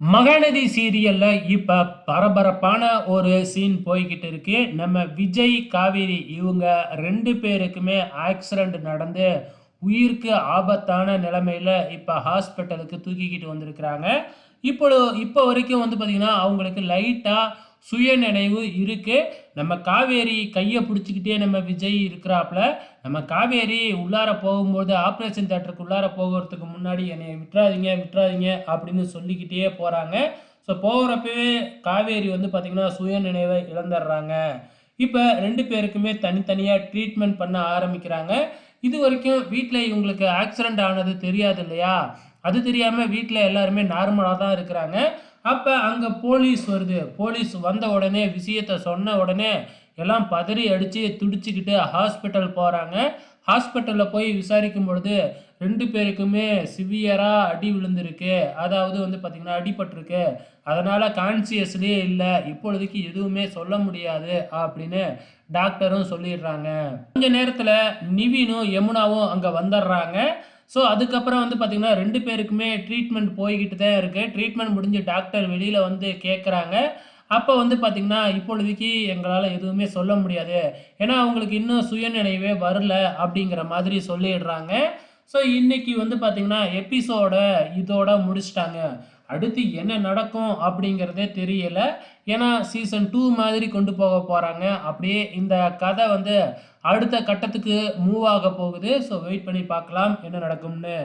மகாநதி சீரியல்ல இப்ப பரபரப்பான ஒரு சீன் போய்கிட்டு இருக்கு. நம்ம விஜய், காவேரி இவங்க 2 பேருக்குமே ஆக்சிடென்ட் நடந்து உயிருக்கு ஆபத்தான நிலைமையில இப்ப ஹாஸ்பிட்டலுக்கு தூக்கிக்கிட்டு வந்திருக்கிறாங்க. இப்போ வரைக்கும் வந்து பார்த்தீங்கன்னா, அவங்களுக்கு லைட்டா சுயநினைவு இருக்கு. நம்ம காவேரி கைய புடிச்சுக்கிட்டே நம்ம விஜய் இருக்கிறாப்ல. நம்ம காவேரி உள்ளார போகும்போது ஆப்ரேஷன் தியேட்டருக்கு உள்ளார போகறதுக்கு முன்னாடி என்னைய விட்றாதீங்க, விட்றாதீங்க அப்படின்னு சொல்லிக்கிட்டே போறாங்க. ஸோ போகிறப்பவே காவேரி வந்து பார்த்தீங்கன்னா, சுயநினைவை இழந்துடுறாங்க. இப்ப 2 பேருக்குமே தனித்தனியா ட்ரீட்மெண்ட் பண்ண ஆரம்பிக்கிறாங்க. இதுவரைக்கும் வீட்ல இவங்களுக்கு ஆக்சிடென்ட் ஆனது தெரியாது இல்லையா? அது தெரியாம வீட்ல எல்லாருமே நார்மலா தான் இருக்கிறாங்க. அப்ப அங்க போலீஸ் வருது. போலீஸ் வந்த உடனே விஷயத்த சொன்ன உடனே எல்லாம் பதறி அடிச்சு துடிச்சுக்கிட்டு ஹாஸ்பிட்டல் போறாங்க. ஹாஸ்பிட்டல்ல போய் விசாரிக்கும் பொழுது 2 பேருக்குமே சிவியரா அடி விழுந்திருக்கு. அதாவது வந்து பார்த்தீங்கன்னா, அடிபட்டிருக்கு. அதனால கான்ஷியஸ்லயே இல்ல. இப்பொழுதைக்கு எதுவுமே சொல்ல முடியாது அப்படின்னு டாக்டரும் சொல்லிடுறாங்க. கொஞ்ச நேரத்துல நிவினும், யமுனாவும் அங்க வந்துடுறாங்க. ஸோ அதுக்கப்புறம் வந்து பார்த்தீங்கன்னா, 2 பேருக்குமே ட்ரீட்மெண்ட் போய்க்கிட்டு தான் இருக்கு. ட்ரீட்மெண்ட் முடிஞ்சு டாக்டர் வெளியில வந்து கேட்குறாங்க. அப்ப வந்து பார்த்தீங்கன்னா, இப்பொழுதைக்கு எங்களால எதுவுமே சொல்ல முடியாது. ஏன்னா, அவங்களுக்கு இன்னும் சுயநினைவே வரல அப்படிங்கிற மாதிரி சொல்லிடுறாங்க. ஸோ இன்னைக்கு வந்து பார்த்தீங்கன்னா, இதோட முடிச்சுட்டாங்க. அடுத்து என்ன நடக்கும் அப்படிங்கிறதே தெரியல. ஏன்னா, சீசன் 2 மாதிரி கொண்டு போக போறாங்க. அப்படியே இந்த கதை வந்து அடுத்த கட்டத்துக்கு மூவ் ஆக போகுது. ஸோ வெயிட் பண்ணி பார்க்கலாம் என்ன நடக்கும்னு.